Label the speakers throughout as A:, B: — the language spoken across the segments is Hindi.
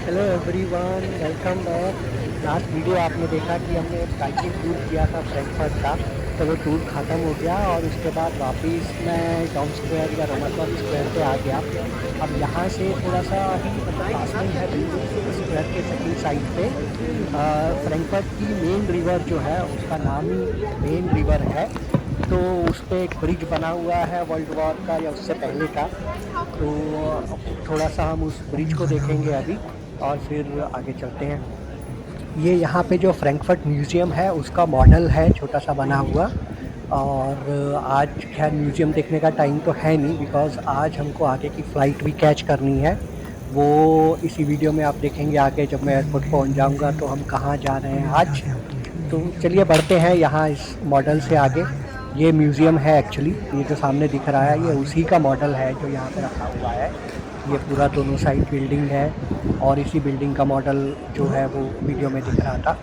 A: Hello everyone, welcome back. Last video आपने देखा कि हमने एक साइकिल टूर किया था फ्रैंकफर्ट का। तो वो टूर ख़त्म हो गया और उसके बाद वापस मैं टाउन स्क्वायर या रोमाटॉन स्क्वायर पे आ गया। अब यहाँ से थोड़ा सा ही मतलब पास में ही है, बिल्कुल स्क्वायर के सेकंड साइड पे फ्रैंकफर्ट की मेन रिवर जो है उसका नाम ही मेन रिवर है। तो उस पे एक ब्रिज बना हुआ है वर्ल्ड वॉर का या उससे पहले का। तो थोड़ा सा हम उस ब्रिज को देखेंगे अभी और फिर आगे चलते हैं। ये यहाँ पे जो फ्रैंकफर्ट म्यूज़ियम है उसका मॉडल है छोटा सा बना हुआ। और आज खैर म्यूज़ियम देखने का टाइम तो है नहीं, बिकॉज़ आज हमको आगे की फ़्लाइट भी कैच करनी है। वो इसी वीडियो में आप देखेंगे आगे, जब मैं एयरपोर्ट पहुँच जाऊँगा तो हम कहाँ जा रहे हैं आज। तो चलिए बढ़ते हैं यहाँ इस मॉडल से आगे। ये म्यूज़ियम है एक्चुअली, ये जो सामने दिख रहा है ये उसी का मॉडल है जो यहाँ पे रखा हुआ है। ये पूरा दोनों साइड बिल्डिंग है और इसी बिल्डिंग का मॉडल जो है वो वीडियो में दिख रहा था
B: और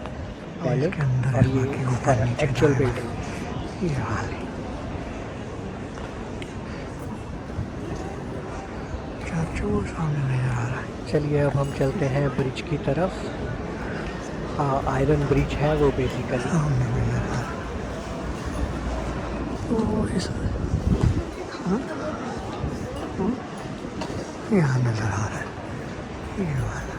A: पहले।
B: इसके अंदर
A: और
B: है
A: ये
B: बाकी ऊपर
A: है
B: नीचे
A: एक्चुअल
B: दाएं
A: बिल्डिंग।
B: बाएं। ये हाल है। चर्च वो सामने नजर आ रहा है।
A: चलिए अब हम चलते हैं ब्रिज की तरफ। हाँ, आयरन ब्रिज है वो बेसिकली।
B: सामने नजर आ रहा है। वो इस हाँ, हाँ, यहाँ नजर आ रहा है। ये वाला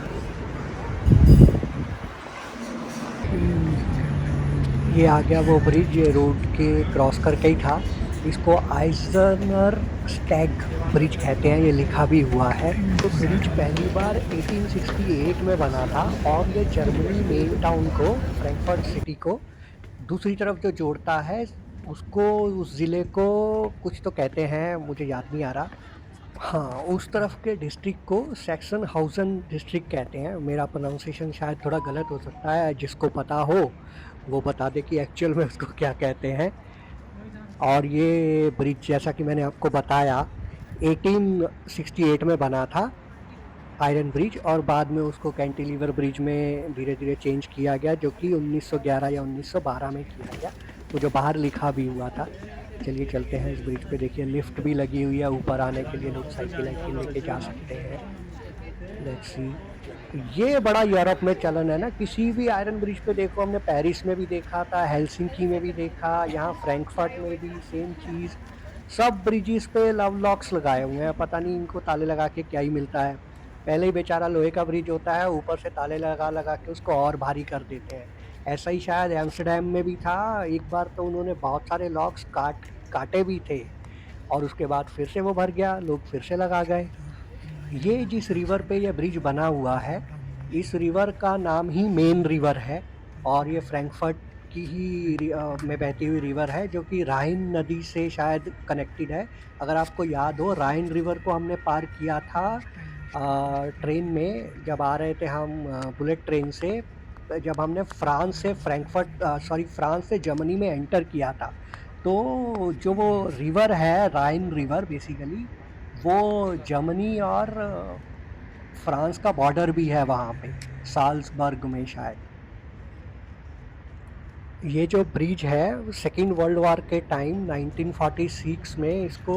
A: ये आ गया वो ब्रिज, ये रोड के क्रॉस करके ही था। इसको आइजनर स्टैग ब्रिज कहते हैं, ये लिखा भी हुआ है। तो ब्रिज पहली बार 1868 में बना था और ये जर्मनी मेन टाउन को, फ्रैंकफर्ट सिटी को दूसरी तरफ जो जोड़ता है उसको, उस ज़िले को कुछ तो कहते हैं, मुझे याद नहीं आ रहा। हाँ, उस तरफ के डिस्ट्रिक्ट को सैक्सन-हाउज़न डिस्ट्रिक्ट कहते हैं। मेरा प्रोनाउंसिएशन शायद थोड़ा गलत हो सकता है, जिसको पता हो वो बता दे कि एक्चुअल में उसको क्या कहते हैं। और ये ब्रिज जैसा कि मैंने आपको बताया 1868 में बना था, आयरन ब्रिज, और बाद में उसको कैंटिलीवर ब्रिज में धीरे-धीरे चेंज किया गया, जो कि 1911 या 1912 में किया गया। वो जो बाहर लिखा भी हुआ था। चलिए चलते हैं इस ब्रिज पे। देखिए लिफ्ट भी लगी हुई है, ऊपर आने के लिए लोग साइकिल-वाइकिल लेके जा सकते हैं। Let's see. ये बड़ा यूरोप में चलन है ना, किसी भी आयरन ब्रिज पे देखो, हमने पेरिस में भी देखा था, हेलसिंकी में भी देखा, यहाँ फ्रैंकफर्ट में भी सेम चीज़। सब ब्रिजेस पे लव लॉक्स लगाए हुए हैं, पता नहीं इनको ताले लगा के क्या ही मिलता है। पहले ही बेचारा लोहे का ब्रिज होता है, ऊपर से ताले लगा लगा के उसको और भारी कर देते हैं। ऐसा ही शायद एम्स्टर्डम में भी था। एक बार तो उन्होंने बहुत सारे लॉक्स काटे भी थे और उसके बाद फिर से वो भर गया, लोग फिर से लगा गए। ये जिस रिवर पे ये ब्रिज बना हुआ है, इस रिवर का नाम ही मेन रिवर है और ये फ्रैंकफर्ट की ही में बहती हुई रिवर है, जो कि राइन नदी से शायद कनेक्टेड है। अगर आपको याद हो, राइन रिवर को हमने पार किया था ट्रेन में, जब आ रहे थे हम बुलेट ट्रेन से, जब हमने फ्रांस से जर्मनी में एंटर किया था। तो जो वो रिवर है, राइन रिवर बेसिकली, वो जर्मनी और फ्रांस का बॉर्डर भी है वहाँ पे, साल्ज़बर्ग में शायद। ये जो ब्रिज है सेकेंड वर्ल्ड वॉर के टाइम 1946 में इसको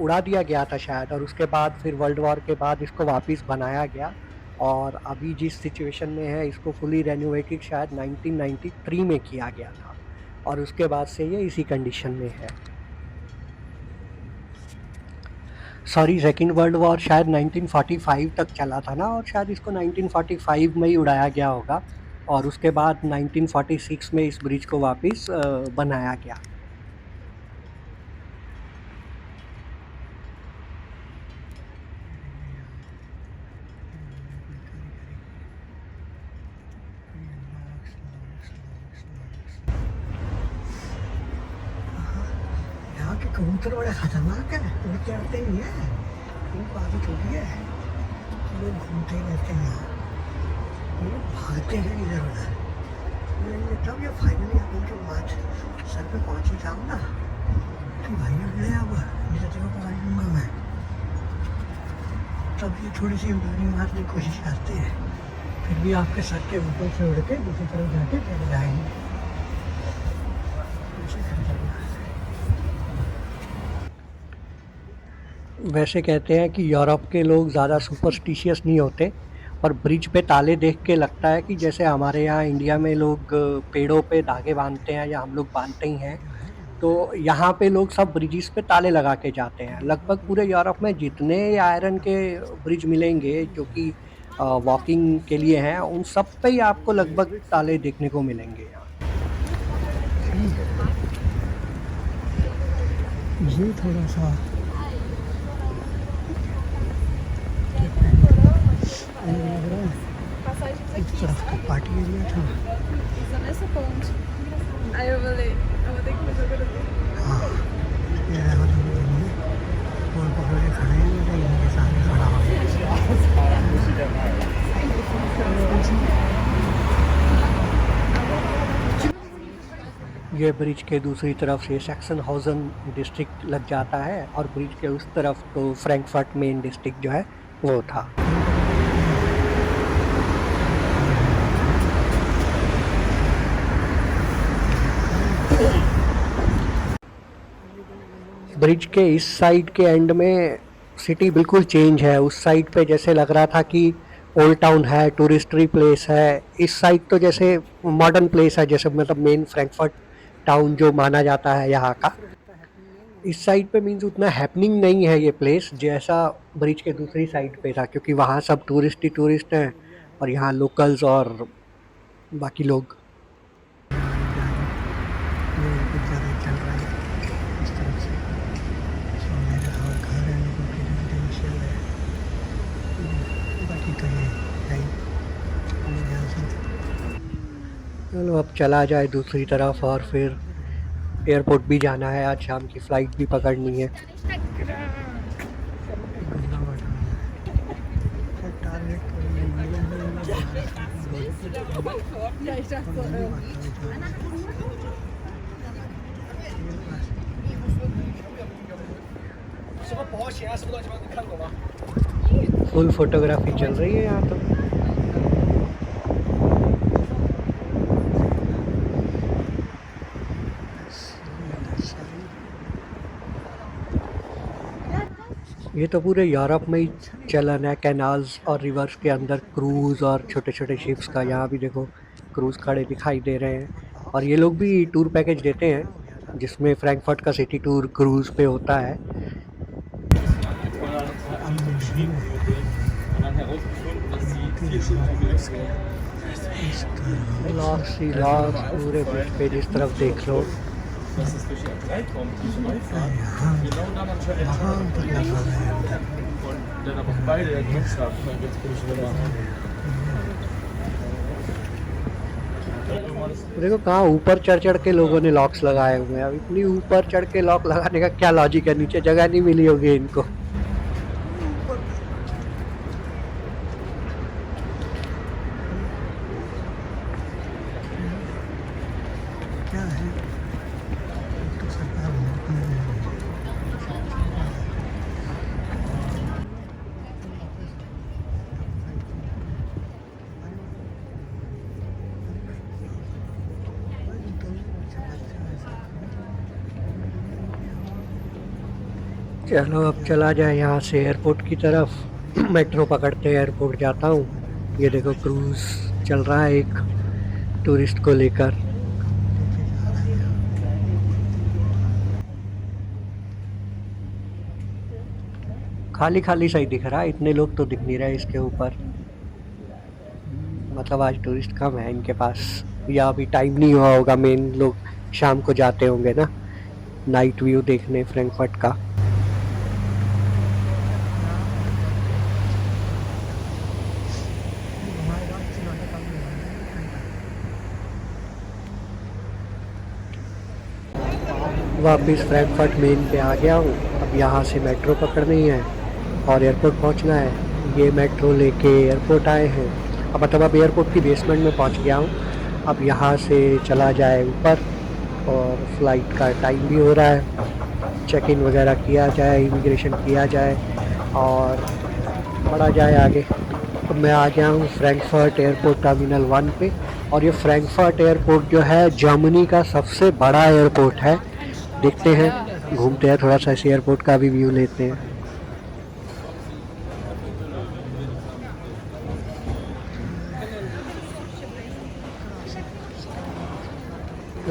A: उड़ा दिया गया था शायद, और उसके बाद फिर वर्ल्ड वॉर के बाद इसको वापस बनाया गया। और अभी जिस सिचुएशन में है इसको फुली रेनोवेटेड शायद 1993 में किया गया था और उसके बाद से ये इसी कंडीशन में है। सॉरी, सेकेंड वर्ल्ड वॉर शायद 1945 तक चला था ना, और शायद इसको 1945 में ही उड़ाया गया होगा और उसके बाद 1946 में इस ब्रिज को वापस बनाया गया।
B: यहाँ के कबूतर बड़े खतरनाक है, उड़ के आते नहीं है। इनको आदत हो गई है, लोग घूमते ही रहते हैं यहाँ। ये लोग भागते हैं इधर उधर। तब ये फाइनली अब इनके बात सर पे पहुँची जाऊँ ना कि भाई अगले अब जैसे को पकड़ लूँगा मैं, तब ये थोड़ी सी उड़ानी मारने की कोशिश करते हैं, फिर भी आपके सर के ऊपर से उड़ के दूसरी तरफ जाके फिर जाएंगे।
A: वैसे कहते हैं कि यूरोप के लोग ज़्यादा सुपरस्टिशियस नहीं होते, पर ब्रिज पे ताले देख के लगता है कि जैसे हमारे यहाँ इंडिया में लोग पेड़ों पे धागे बांधते हैं या हम लोग बांधते ही हैं, तो यहाँ पे लोग सब ब्रिजेस पे ताले लगा के जाते हैं। लगभग पूरे यूरोप में जितने आयरन के ब्रिज मिलेंगे जो कि वॉकिंग के लिए हैं, उन सब पे ही आपको लगभग ताले देखने को मिलेंगे यहाँ।
B: ये थोड़ा सा लग रहा है
C: Passagens
B: इस
C: aqui.
B: तरफ का पार्टी एरिया था।
C: Só nessa ponte. Aí eu vou ter que fazer agora.
B: हाँ ये देखो पोल पकड़े खड़े हैं, मेरे इनके सामने खड़ा हुआ
A: ये ब्रिज के दूसरी तरफ से सैक्सनहाउज़न डिस्ट्रिक्ट लग जाता है और ब्रिज के उस तरफ तो फ्रैंकफर्ट मेन डिस्ट्रिक्ट जो है वो था। ब्रिज के इस साइड के एंड में सिटी बिल्कुल चेंज है। उस साइड पे जैसे लग रहा था कि ओल्ड टाउन है, टूरिस्टरी प्लेस है। इस साइड तो जैसे मॉडर्न प्लेस है, जैसे मतलब मेन फ्रैंकफर्ट टाउन जो माना जाता है यहाँ का। इस साइड पे मीन्स उतना हैपनिंग नहीं है ये प्लेस जैसा ब्रिज के दूसरी साइड पे था, क्योंकि वहाँ सब टूरिस्ट ही टूरिस्ट हैं और यहाँ लोकल्स और बाकी लोग।
B: ये कुछ ज़्यादा चल रहा है इस तरफ से। सो मेरा घर है, लेकिन रेजिडेंशियल है, बाकी तो ये है ही मेरे ध्यान से।
A: चलो अब चला जाए दूसरी तरफ, और फिर एयरपोर्ट भी जाना है, आज शाम की फ़्लाइट भी पकड़नी है।
B: गंगा वाटर है target
C: Já está.
A: Full photography चल रही है यहाँ तो। ये तो पूरे यूरोप में ही चलन है, कैनाल्स और रिवर्स के अंदर क्रूज़ और छोटे छोटे शिप्स का। यहाँ भी देखो क्रूज़ खड़े दिखाई दे रहे हैं, और ये लोग भी टूर पैकेज देते हैं जिसमें फ्रैंकफर्ट का सिटी टूर क्रूज़ पे होता है। लॉक्स ही लॉक्स पूरे ब्रिज पे जिस तरफ देख लो।
D: Das ist durch einen Zeitraum, die so weit fahren. Genau dann anscheinend und dann aber beide gematcht haben. Jetzt bin ich wieder da.
A: देखो कहाँ ऊपर चढ़ चढ़ के लोगों ने लॉक्स लगाए हुए हैं। अब इतनी ऊपर चढ़ के लॉक लगाने का क्या लॉजिक है, नीचे जगह नहीं मिली होगी इनको।
B: क्या है तो सरकार होती है।
A: चलो अब चला जाए यहाँ से एयरपोर्ट की तरफ। मेट्रो पकड़ते हैं, एयरपोर्ट जाता हूँ। ये देखो क्रूज़ चल रहा है एक टूरिस्ट को लेकर। खाली खाली सा ही दिख रहा है, इतने लोग तो दिख नहीं रहे इसके ऊपर। मतलब आज टूरिस्ट कम है इनके पास, या अभी टाइम नहीं हुआ होगा। मेन लोग शाम को जाते होंगे ना नाइट व्यू देखने फ्रैंकफर्ट का। वापस फ्रैंकफर्ट मेन पे आ गया हूँ। अब यहाँ से मेट्रो पकड़नी है और एयरपोर्ट पहुँचना है। ये मेट्रो लेके एयरपोर्ट आए हैं। अब मतलब अब एयरपोर्ट की बेसमेंट में पहुँच गया हूँ। अब यहाँ से चला जाए ऊपर, और फ्लाइट का टाइम भी हो रहा है। चेक इन वगैरह किया जाए, इमिग्रेशन किया जाए और बढ़ा जाए आगे। अब मैं आ गया हूँ फ्रैंकफर्ट एयरपोर्ट टर्मिनल 1 पे, और ये फ्रैंकफर्ट एयरपोर्ट जो है जर्मनी का सबसे बड़ा एयरपोर्ट है। देखते हैं, घूमते हैं थोड़ा सा, इस एयरपोर्ट का भी व्यू लेते हैं।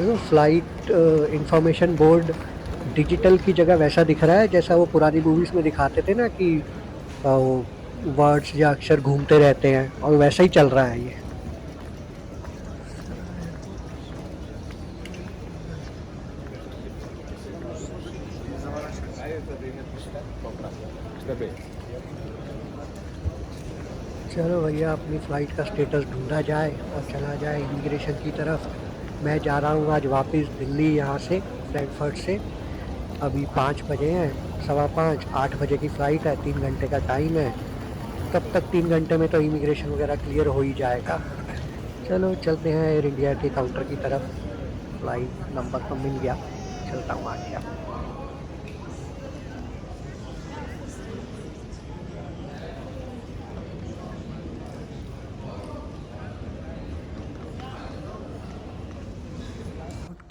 A: देखो फ्लाइट इंफॉर्मेशन बोर्ड डिजिटल की जगह वैसा दिख रहा है जैसा वो पुरानी मूवीज़ में दिखाते थे ना कि वो वर्ड्स या अक्षर घूमते रहते हैं, और वैसा ही चल रहा है ये। चलो भैया अपनी फ़्लाइट का स्टेटस ढूंढा जाए और चला जाए इमिग्रेशन की तरफ। मैं जा रहा हूँ आज वापस दिल्ली, यहाँ से फ्रैंकफर्ट से। अभी 5 बजे हैं, 5:15, 8 बजे की फ़्लाइट है, 3 घंटे का टाइम है। तब तक 3 घंटे में तो इमिग्रेशन वगैरह क्लियर हो ही जाएगा। चलो चलते हैं एयर इंडिया के काउंटर की तरफ। फ़्लाइट नंबर तो मिल गया, चलता हूँ आगे अब।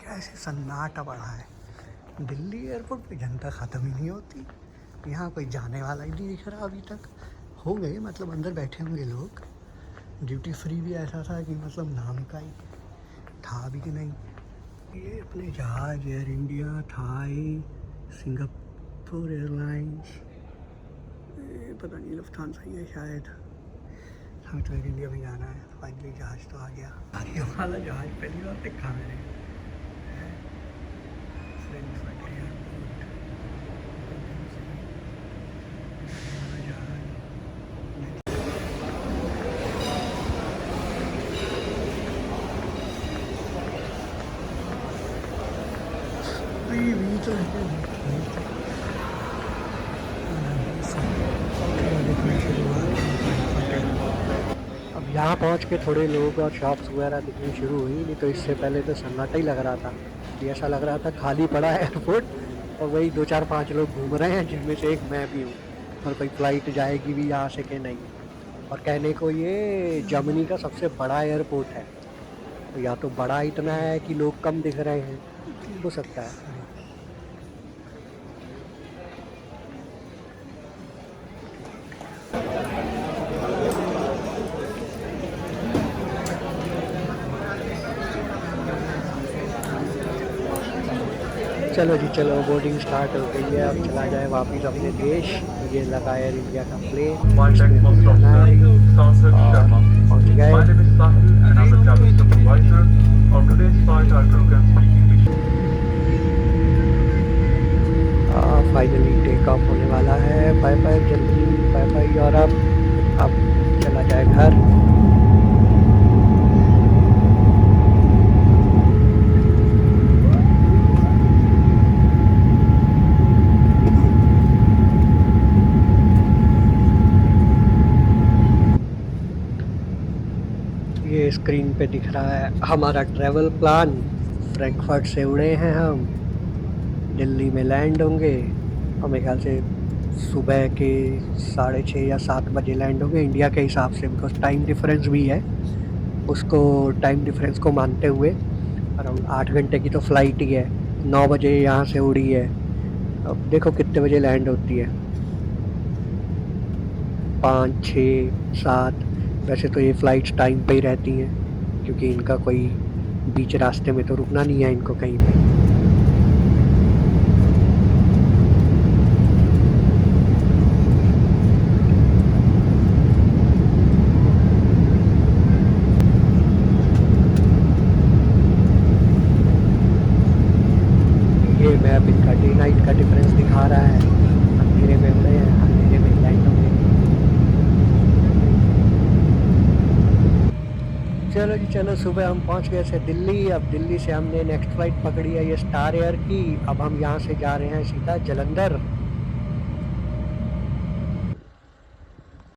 B: कैसे सन्नाटा पड़ा है। दिल्ली एयरपोर्ट पे जनता ख़त्म ही नहीं होती। यहाँ कोई जाने वाला ही नहीं दिख रहा अभी तक। हो गए मतलब अंदर बैठे होंगे लोग। ड्यूटी फ्री भी ऐसा था कि मतलब नाम का ही था भी कि नहीं। ये अपने जहाज़ Air India, Thai, Singapore Airlines, पता नहीं लुफ्थांसा ही है शायद। हमें तो एयर इंडिया में जाना है। फाइनली जहाज़ तो आ गया। ये वाला जहाज़ पहली बार देखा मैंने।
A: अब यहाँ पहुँच के थोड़े लोग और शॉप्स वगैरह दिखनी शुरू हुई, नहीं तो इससे पहले तो सन्नाटा ही लग रहा था। कि ऐसा लग रहा था खाली पड़ा है एयरपोर्ट, और वही 2 4 5 लोग घूम रहे हैं, जिनमें से एक मैं भी हूँ। और कोई फ़्लाइट जाएगी भी यहाँ से कि नहीं। और कहने को ये जर्मनी का सबसे बड़ा एयरपोर्ट है, तो या तो बड़ा इतना है कि लोग कम दिख रहे हैं, हो सकता है। चलो जी चलो, बोर्डिंग स्टार्ट हो गई है। अब चला जाए वापस अपने देश। ये लगा एयर इंडिया का plane,
D: Flight deck must stop safely. Starship Sharma.
A: पहुँच
D: My
A: गए।
D: name is Sahil and I'm the cabin supervisor. On today's flight, our crew can speak English.
A: Finally take off होने वाला है। बाय बाय जल्दी, बाय बाय। और अब चला जाए घर। ये स्क्रीन पे दिख रहा है हमारा ट्रैवल प्लान। फ्रैंकफर्ट से उड़े हैं हम, दिल्ली में लैंड होंगे, और मेरे ख्याल से सुबह के 6:30 या 7 बजे लैंड होंगे इंडिया के हिसाब से, बिकॉज टाइम डिफरेंस भी है। उसको टाइम डिफरेंस को मानते हुए अराउंड 8 घंटे की तो फ़्लाइट ही है। 9 बजे यहाँ से उड़ी है, अब देखो कितने बजे लैंड होती है। 5 6 7। वैसे तो ये फ़्लाइट्स टाइम पे ही रहती हैं, क्योंकि इनका कोई बीच रास्ते में तो रुकना नहीं है इनको कहीं पे। ये मैप इनका डे नाइट का डिफरेंस दिखा रहा है। अंधेरे में उड़े हैं, अंधेरे में लैंड होंगे। चलो जी चलो, सुबह हम पहुंच गए थे दिल्ली। अब दिल्ली से हमने नेक्स्ट फ़्लाइट पकड़ी है ये स्टार एयर की। अब हम यहाँ से जा रहे हैं सीधा जालंधर।